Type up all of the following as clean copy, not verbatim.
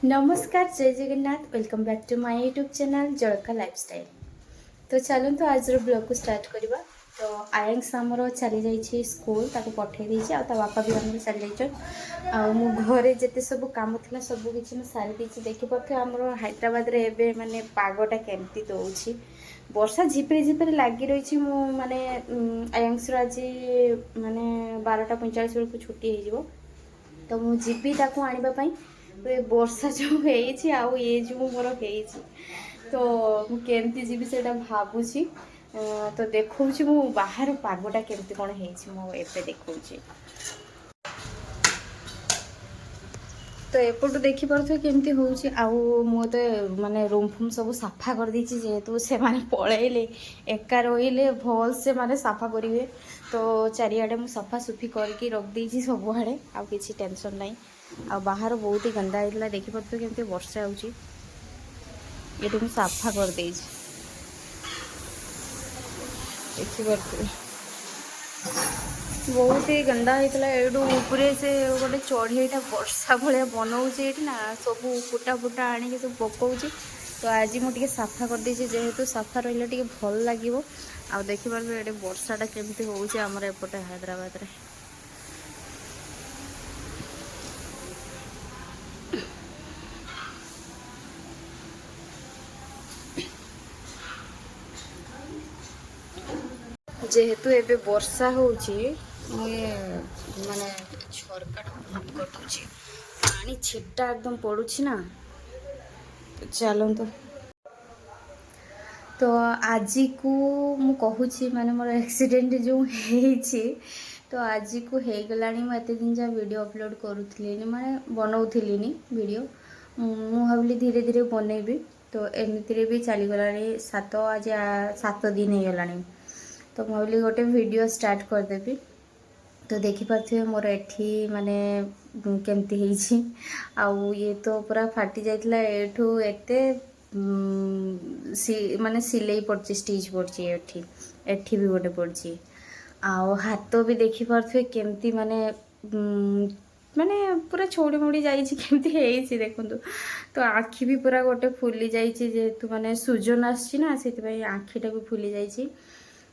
नमस्कार जय Jagannath welcome back to my YouTube channel Jadka lifestyle. तो चलते आज ब्लॉग को स्टार्ट करवा। तो आयांश आमर चली जाइए स्कूल ताको पठे देछि आ बापा भी आम चली जाइए घरे जिते सब कम था सब किसी सारी देछि। देखि पाथे आमर हैदराबाद रे एबे माने पागटा केमती दउछि वर्षा झिपिरी झिपिरी लगी रही। मु माने आयांश आज माने 12:45 बेलू छुट्टी हो तो मु जीबी ताको आनिबा पई। तो ये वर्षा जो है आउ ये जो मोर है तो मुझे जी से भावुची। तो देखा मु बाहर पागटा केमती कौन है देखा। तो एपटू देखिपे केमती हूँ मुझे माने रूम फूम सब साफा कर देछि जेहेतु से माने पळेले एका रहिले भल से माने साफा करेंगे। तो चारिआडे मु सफा सुफी करके रख देछि सबुआड़े आ किछि टेंशन नहीं। आ बाहर बहुत ही गंदा होता देखिपे केमती वर्षा होची ये मुझे साफा कर देछि देखिपे बहुत ही गंदा होता है। से गोटे चढ़ईटा वर्षा भाया बनाऊे ना सब फुटा फुटा आनिक सब पकाऊँ। तो आज मुझे साफा कर देछि जेहेतु साफा रही टे भल लगे। आ देखिपारे ये वर्षाटा केमती होउछि हमर एपटे हैदराबाद रे। जेहेतु एबे वर्षा होउछि माने झरका बंद कर दूची पानी छिटा एकदम पड़ुछि ना। चलते तो आज को मु कहूँ माने मोर एक्सीडेंट जो है तो आज को हो गला एत दिन जहाँ वीडियो अपलोड करूली माने बनाऊली वीडियो मु भाविली धीरे धीरे बनैबी। तो एमती भी चलीगला आज 7 दिन हो गला। तो भाविली गोटे वीडियो स्टार्ट करदेवी। तो देखिपे मोर एठी माने केमती है आउ ये तो पूरा फाटी जाइतला एठू एते माने सिलाई पड़ची स्टिच पड़ची एठी एठी भी गोटे पड़ची आउ हाथ भी देखिपे केमती माने माने पूरा छोड़ी मोड़ी जाइए केमती है देखु। तो आखि भी पूरा गोटे फुली जाइए जेहेतु माने सुजन आसी ना से आखिटा भी फुली जाइए।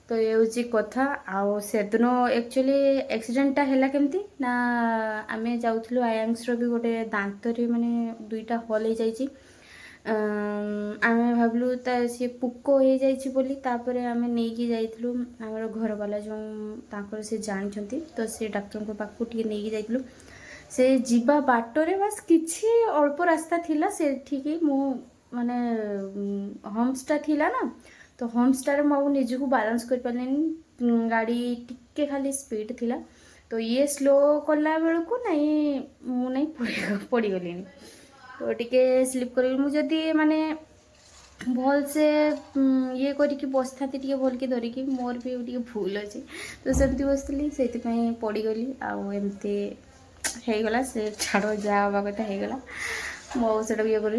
तो ये हूँ कथा आउ से दिन एक्चुअली एक्सीडेंटा है केमती ना आम जाऊँ आयांश भी गोटे दांत माने 2टा हल हो जाइए। आम भाविलु सी पुक हो जापर आम नहीं जाइलु आम घर वाला जो तांकर से जानते तो से डाक्तर पाखु टे नहीं जाइलु। से जीवा बाटरे बास किछि अल्प रास्ता थिला से ठीक मु माने हम्सटा थिला ना। तो होमस्टार मुझे निजक बालांस कर पारे गाड़ी टिके खाली स्पीड थिला। तो ये स्लो कला बेलू नहीं मु नहीं पड़गली तो टिके स्लीप कर मुझे माने भल से ये करके बस था भल के धरिकी मोर भी टे भूल अच्छे तो सेमती बसती से पड़गली आमती होगला से छाड़ जहाँ हवा कथा होगला मो से ये कर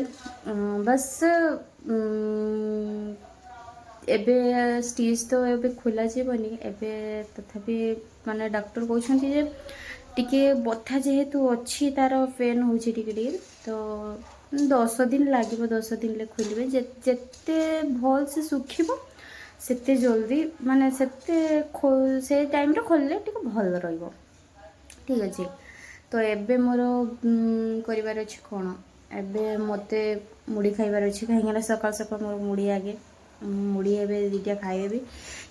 बस एबे स्टिच तो एबे खोला जीवनी एबे तथापि माने डॉक्टर कहते जे टिके बथा जेहेतु अच्छी तार पेन हो तो 10 दिन लगे 10 दिन ले खोलिए जिते भल से सुखिबो सेते जल्दी माने से टाइम रे खोलले टिके भल रहिबो ठीक अच्छे। तो एबे मोर करिवार अछि कोन एबे मते मुड़ी खाइबार अछि कहीं सकाल सकाल मोर मुड़ी आगे मुड़ी एवं 2टा खाइदेवी।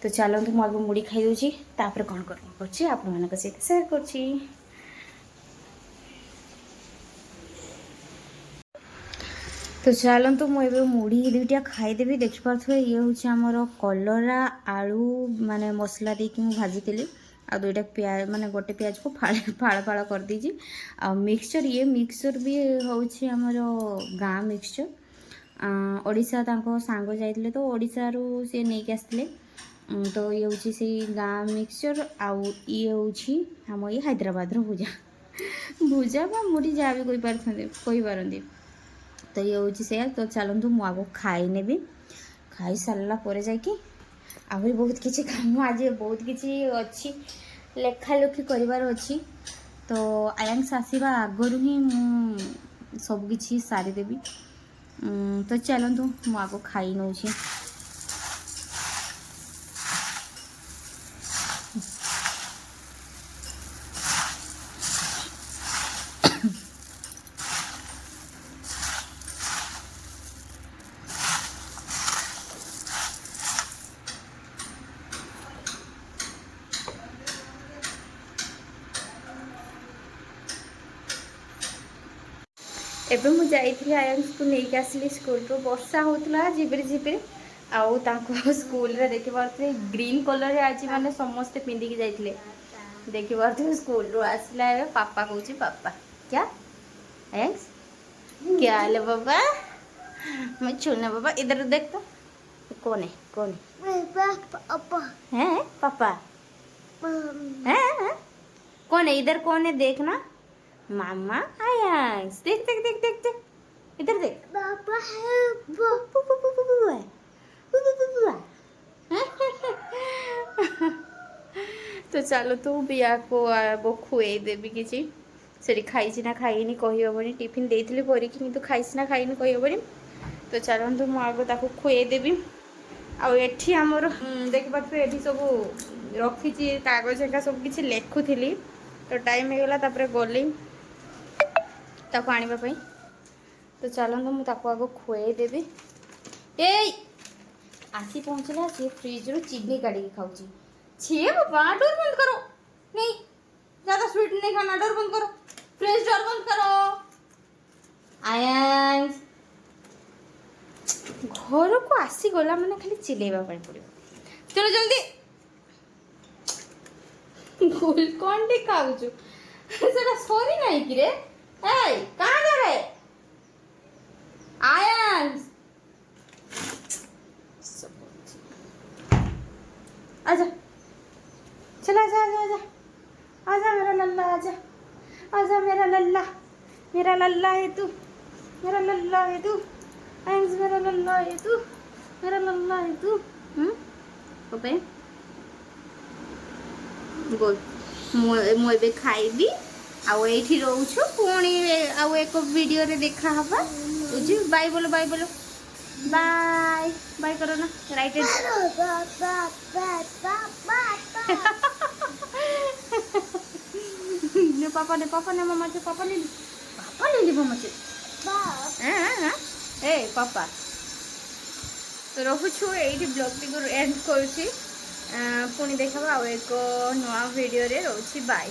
तो चलते मुझे मुड़ी खाई दूसरी तापर कौन कर आप सहित सेयार कर। तो चलतु मुझे मुड़ी 2टा खाईदेवी देखिपे ये हूँ आमर कलरा आलू माने मसला देकी भाजी आ 2टा प्याज माने गोटे प्याज को फाड़ फाड़ कर दीजिए। आ मिक्सचर ये मिक्सचर भी हूँ आमर गाँ मिक्सचर ओडिशा तांको सांग जाइले तो ओडिशा रू से नहीं आसते। तो ये हूँ से गाँ मिक्सचर आउ ये हूँ आम ये हैदराबाद रो भुजा भुजा बा मुड़ी जहाँ भी कहींपारती। तो ये हूँ से तो चलतु मुझे खाई नेबी खाई सारा पर जाकि आहरी बहुत किसी काम आज बहुत किसी अच्छी लेखा लेखी करार अच्छी। तो आयांश आसवा आगु ही सबकि सारीदेवी। तो चलतु मु आग खाई नौ। एबे मु जाइथि आयांश को लेके आसली स्कूल रो वर्षा होतला झिपिर झिपिर आउ तांको स्कूल रे देखि पारथे ग्रीन कलर रे आज माने समस्त पिंदी के जाइथिले देखि पारथे स्कूल रो आसला है पापा कहूची पापा क्या आयांश क्या ले बाबा मैं छूना बाबा इधर देख तो कौन है पापा है पापा है कौन है इधर कौन है देखना मामा आयांश देख देख देख देख देख इधर देख पापा है तो चलो तू बिया को आगो खुए देवी किसी से खाई ना खाई कहीहबनी टिफिन देती परी कि खाई ना खाई कहीहबनी तो चलतु मु आगो ताको खुए देवी आठी आमर देख पारे ये सब रखी कागज एका सब किसी लेखुली तो टाइम होगला गली ताको आनिबा पई तो चलतु मु ताको आगो खुए देवी ए आसी पहुँचला सी फ्रिज रू चीनी काढ़ी खाऊची छे बाबा डोर बंद करो नहीं ज्यादा स्वीट नहीं खाना डोर बंद करो फ्रिज डोर बंद करो आयांश घर को आसी गला माने खाली चिलेबा पड़ो चलो जल्दी गुलकंडी खाऊचु सेटा सरी नहीं कि रे ए कहां जा रहे आयांश आजा चला आजा आजा आजा आजा मेरा लल्ला आजा आजा मेरा लल्ला है तू मेरा लल्ला है तू आयांश मेरा लल्ला है तू मेरा लल्ला है तू ओके बोल मु एबे खाइबी आउ एठी रहउछु पुणी आउ एक वीडियो रे देखा हबा बुझी बाय बोलो बाय बाय करो ना राइट पापा ने मम्मा से पापा ले ली मम्मा से ए पापा तो रखुछु एठी ब्लॉग टी को एंड करूची पुणी देखा एक नुआ वीडियो रे रहउची बाय।